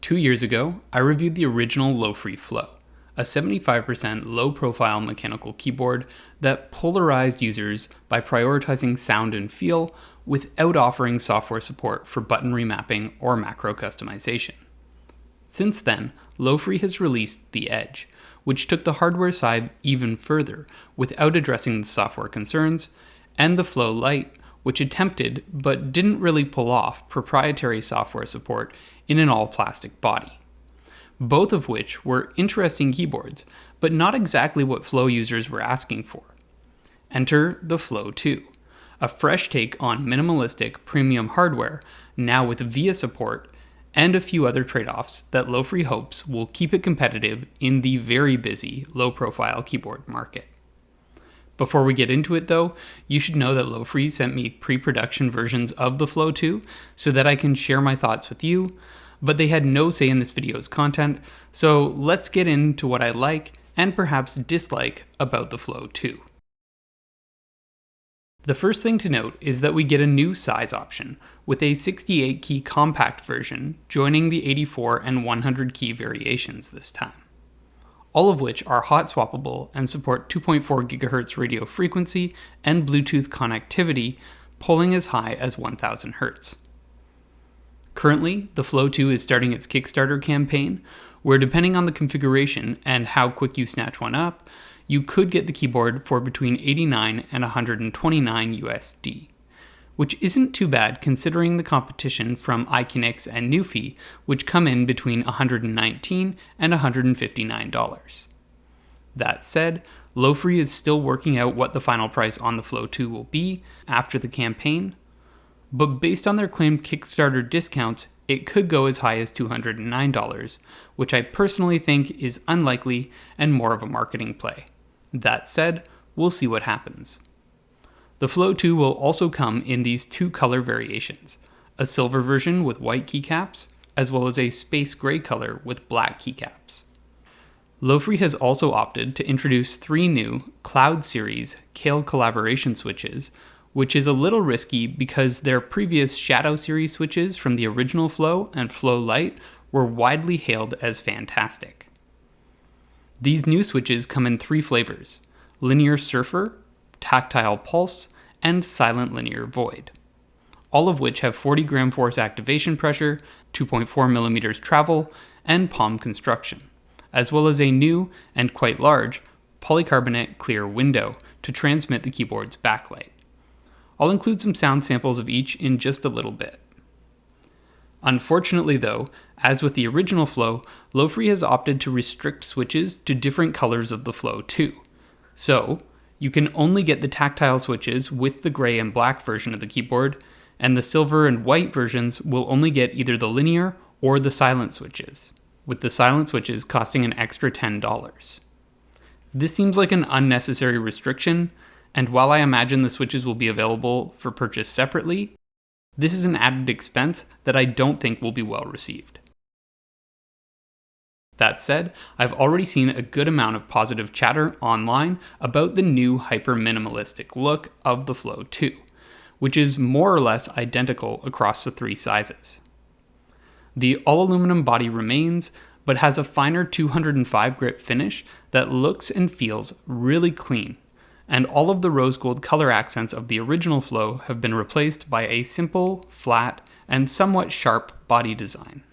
2 years ago, I reviewed the original LoFree Flow, a 75% low-profile mechanical keyboard that polarized users by prioritizing sound and feel without offering software support for button remapping or macro customization. Since then, LoFree has released the Edge, which took the hardware side even further without addressing the software concerns, and the Flow Lite, which attempted but didn't really pull off proprietary software support in an all-plastic body. Both of which were interesting keyboards, but not exactly what Flow users were asking for. Enter the Flow 2, a fresh take on minimalistic premium hardware, now with VIA support, and a few other trade-offs that LoFree hopes will keep it competitive in the very busy, low-profile keyboard market. Before we get into it though, you should know that LoFree sent me pre-production versions of the Flow 2 so that I can share my thoughts with you, but they had no say in this video's content, so let's get into what I like and perhaps dislike about the Flow 2. The first thing to note is that we get a new size option, with a 68 key compact version joining the 84 and 100 key variations this time. All of which are hot swappable and support 2.4 GHz radio frequency and Bluetooth connectivity, polling as high as 1000 Hz. Currently, the Flow 2 is starting its Kickstarter campaign, where depending on the configuration and how quick you snatch one up, you could get the keyboard for between $89 and $129 USD, which isn't too bad considering the competition from Iconix and Newfie, which come in between $119 and $159. That said, LoFree is still working out what the final price on the Flow 2 will be after the campaign, but based on their claimed Kickstarter discounts, it could go as high as $209, which I personally think is unlikely and more of a marketing play. That said, we'll see what happens. The Flow 2 will also come in these two color variations, a silver version with white keycaps, as well as a space gray color with black keycaps. LoFree has also opted to introduce 3 new Cloud Series Kale collaboration switches, which is a little risky because their previous Shadow Series switches from the original Flow and Flow Lite were widely hailed as fantastic. These new switches come in 3 flavors: Linear Surfer, Tactile Pulse, and Silent Linear Void, all of which have 40 gram force activation pressure, 2.4mm travel, and palm construction, as well as a new, and quite large, polycarbonate clear window to transmit the keyboard's backlight. I'll include some sound samples of each in just a little bit. Unfortunately though, as with the original Flow, LoFree has opted to restrict switches to different colors of the Flow 2. So, you can only get the tactile switches with the gray and black version of the keyboard, and the silver and white versions will only get either the linear or the silent switches, with the silent switches costing an extra $10. This seems like an unnecessary restriction, and while I imagine the switches will be available for purchase separately, this is an added expense that I don't think will be well received. That said, I've already seen a good amount of positive chatter online about the new hyper-minimalistic look of the Flow 2, which is more or less identical across the 3 sizes. The all-aluminum body remains, but has a finer 205 grit finish that looks and feels really clean, and all of the rose gold color accents of the original Flow have been replaced by a simple, flat, and somewhat sharp body design.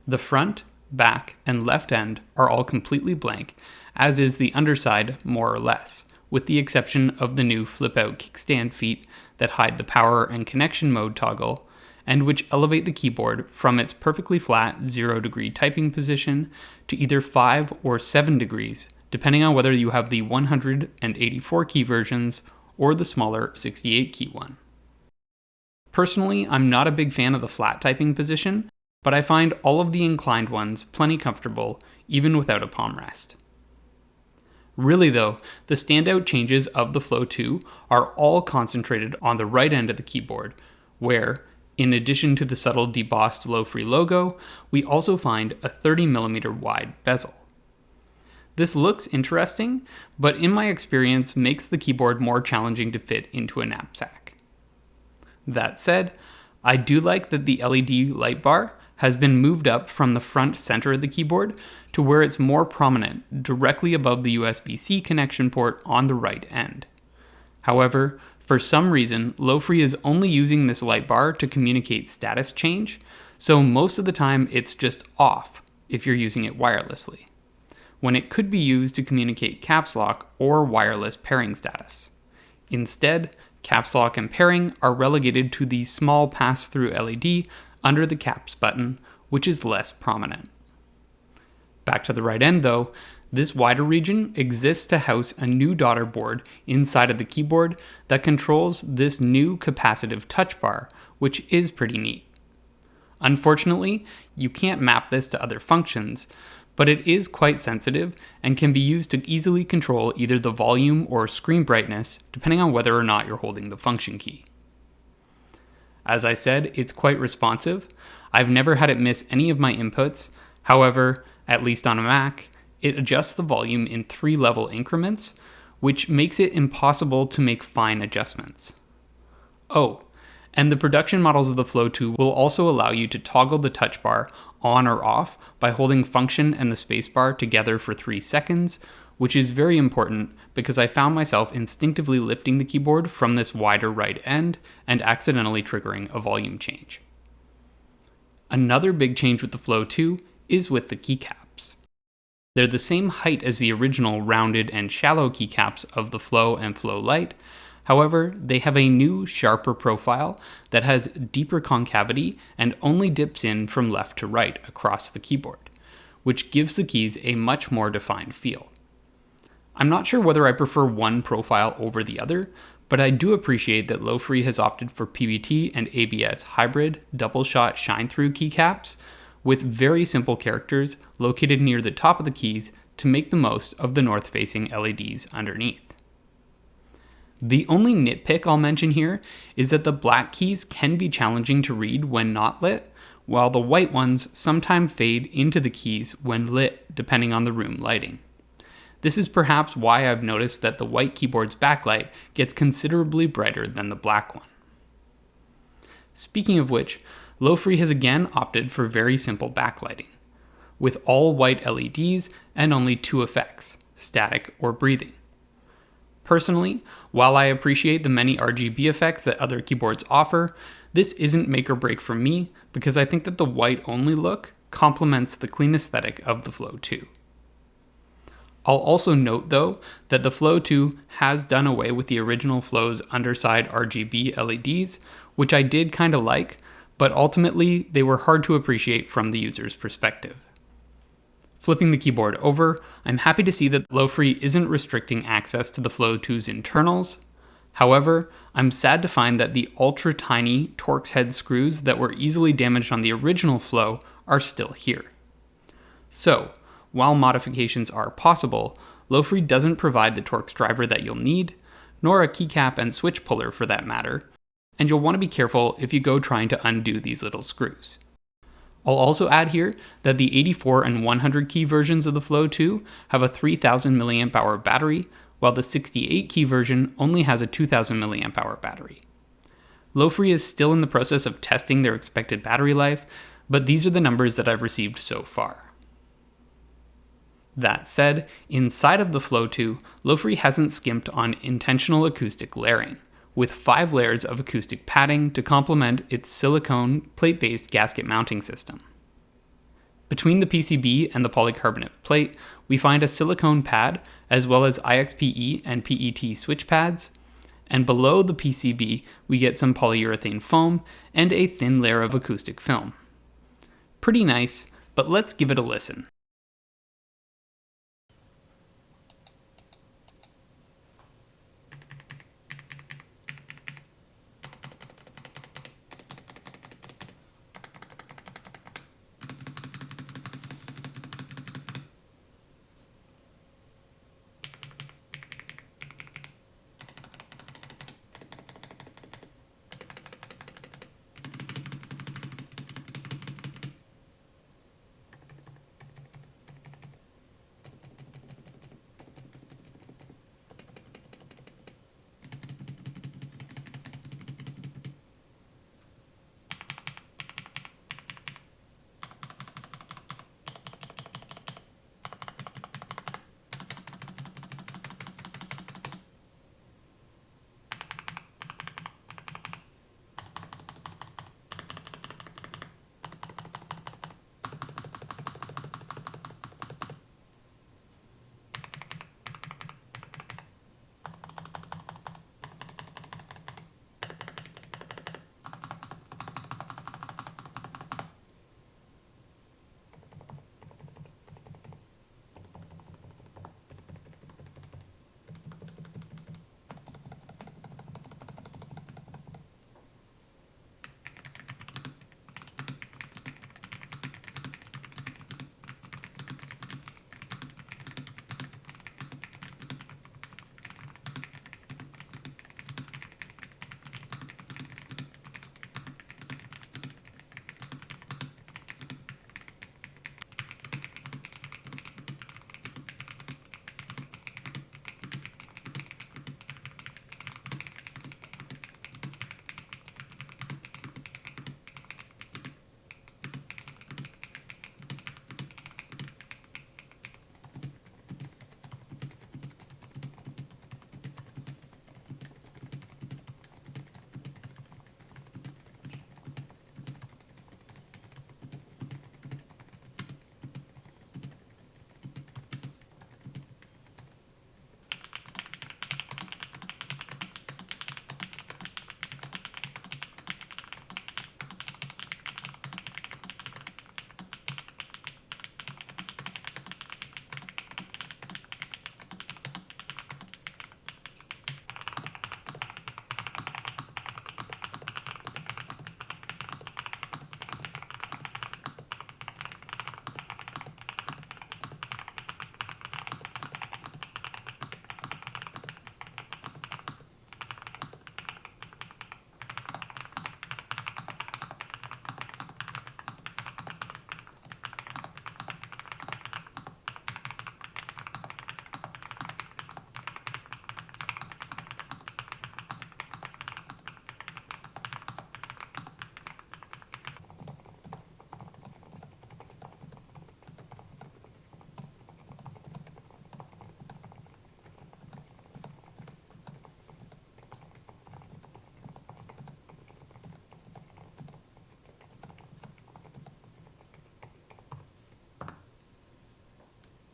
The front, back, and left end are all completely blank, as is the underside more or less, with the exception of the new flip-out kickstand feet that hide the power and connection mode toggle, and which elevate the keyboard from its perfectly flat 0-degree typing position to either 5 or 7 degrees, depending on whether you have the 184 key versions or the smaller 68 key one. Personally, I'm not a big fan of the flat typing position, but I find all of the inclined ones plenty comfortable, even without a palm rest. Really though, the standout changes of the Flow 2 are all concentrated on the right end of the keyboard, where, in addition to the subtle debossed LoFree logo, we also find a 30mm wide bezel. This looks interesting, but in my experience makes the keyboard more challenging to fit into a knapsack. That said, I do like that the LED light bar has been moved up from the front center of the keyboard to where it's more prominent, directly above the USB-C connection port on the right end. However, for some reason, LoFree is only using this light bar to communicate status change, so most of the time it's just off if you're using it wirelessly, when it could be used to communicate caps lock or wireless pairing status. Instead, caps lock and pairing are relegated to the small pass-through LED under the caps button, which is less prominent. Back to the right end though, this wider region exists to house a new daughter board inside of the keyboard that controls this new capacitive touch bar, which is pretty neat. Unfortunately, you can't map this to other functions, but it is quite sensitive and can be used to easily control either the volume or screen brightness, depending on whether or not you're holding the function key. As I said, it's quite responsive. I've never had it miss any of my inputs. However, at least on a Mac, it adjusts the volume in 3-level increments, which makes it impossible to make fine adjustments. Oh, and the production models of the Flow 2 will also allow you to toggle the touch bar on or off by holding function and the spacebar together for 3 seconds, which is very important because I found myself instinctively lifting the keyboard from this wider right end and accidentally triggering a volume change. Another big change with the Flow 2 is with the keycaps. They're the same height as the original rounded and shallow keycaps of the Flow and Flow Lite. However, they have a new, sharper profile that has deeper concavity and only dips in from left to right across the keyboard, which gives the keys a much more defined feel. I'm not sure whether I prefer one profile over the other, but I do appreciate that LoFree has opted for PBT and ABS hybrid double-shot shine-through keycaps with very simple characters located near the top of the keys to make the most of the north-facing LEDs underneath. The only nitpick I'll mention here is that the black keys can be challenging to read when not lit, while the white ones sometimes fade into the keys when lit depending on the room lighting. This is perhaps why I've noticed that the white keyboard's backlight gets considerably brighter than the black one. Speaking of which, LoFree has again opted for very simple backlighting, with all white LEDs and only 2 effects, static or breathing. Personally, while I appreciate the many RGB effects that other keyboards offer, this isn't make or break for me because I think that the white-only look complements the clean aesthetic of the Flow 2. I'll also note though that the Flow 2 has done away with the original Flow's underside RGB LEDs, which I did kinda like, but ultimately they were hard to appreciate from the user's perspective. Flipping the keyboard over, I'm happy to see that LoFree isn't restricting access to the Flow 2's internals. However, I'm sad to find that the ultra tiny Torx head screws that were easily damaged on the original Flow are still here. So, while modifications are possible, LoFree doesn't provide the Torx driver that you'll need, nor a keycap and switch puller for that matter, and you'll want to be careful if you go trying to undo these little screws. I'll also add here that the 84 and 100 key versions of the Flow 2 have a 3000 mAh battery, while the 68 key version only has a 2000 mAh battery. LoFree is still in the process of testing their expected battery life, but these are the numbers that I've received so far. That said, inside of the Flow 2, LoFree hasn't skimped on intentional acoustic layering, with 5 layers of acoustic padding to complement its silicone plate-based gasket mounting system. Between the PCB and the polycarbonate plate, we find a silicone pad, as well as IXPE and PET switch pads, and below the PCB we get some polyurethane foam and a thin layer of acoustic film. Pretty nice, but let's give it a listen.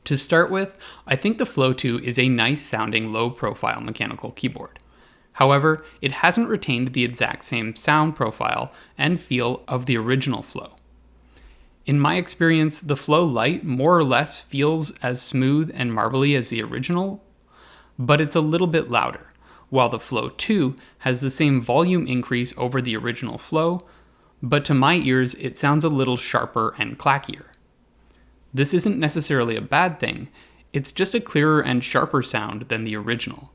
To start with, I think the Flow 2 is a nice sounding low-profile mechanical keyboard. However, it hasn't retained the exact same sound profile and feel of the original Flow. In my experience, the Flow Lite more or less feels as smooth and marbly as the original, but it's a little bit louder, while the Flow 2 has the same volume increase over the original Flow, but to my ears it sounds a little sharper and clackier. This isn't necessarily a bad thing, it's just a clearer and sharper sound than the original,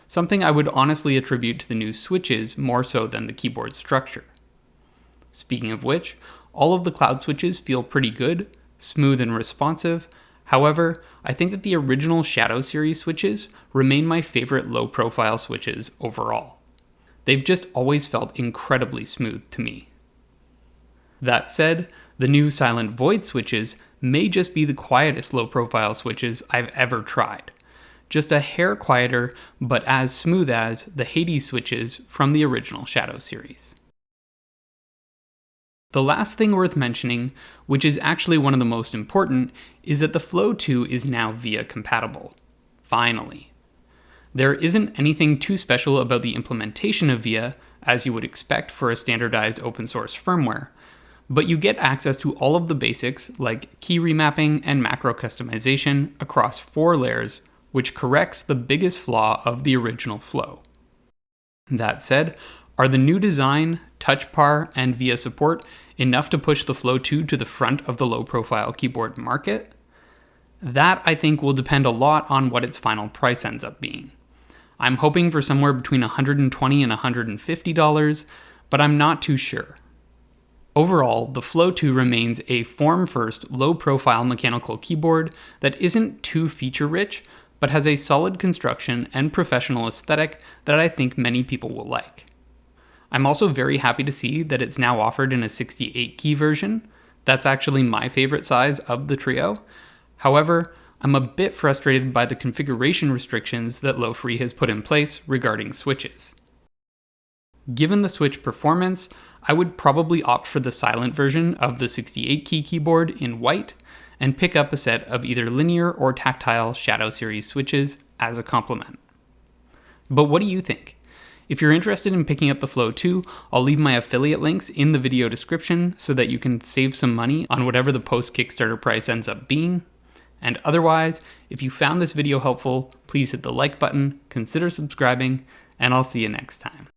something I would honestly attribute to the new switches more so than the keyboard structure. Speaking of which, all of the cloud switches feel pretty good, smooth and responsive. However, I think that the original Shadow series switches remain my favorite low-profile switches overall. They've just always felt incredibly smooth to me. That said, the new Silent Void switches may just be the quietest low-profile switches I've ever tried. Just a hair quieter, but as smooth as the Hades switches from the original Shadow series. The last thing worth mentioning, which is actually one of the most important, is that the Flow 2 is now VIA compatible. Finally. There isn't anything too special about the implementation of VIA, as you would expect for a standardized open source firmware, but you get access to all of the basics like key remapping and macro customization across 4 layers, which corrects the biggest flaw of the original Flow. That said, are the new design, touch bar, and VIA support enough to push the Flow 2 to the front of the low-profile keyboard market? That, I think, will depend a lot on what its final price ends up being. I'm hoping for somewhere between $120 and $150, but I'm not too sure. Overall, the Flow 2 remains a form-first, low-profile mechanical keyboard that isn't too feature-rich, but has a solid construction and professional aesthetic that I think many people will like. I'm also very happy to see that it's now offered in a 68-key version. That's actually my favorite size of the trio. However, I'm a bit frustrated by the configuration restrictions that LoFree has put in place regarding switches. Given the switch performance, I would probably opt for the silent version of the 68-key keyboard in white and pick up a set of either linear or tactile Shadow series switches as a complement. But what do you think? If you're interested in picking up the Flow 2, I'll leave my affiliate links in the video description so that you can save some money on whatever the post-Kickstarter price ends up being. And otherwise, if you found this video helpful, please hit the like button, consider subscribing, and I'll see you next time.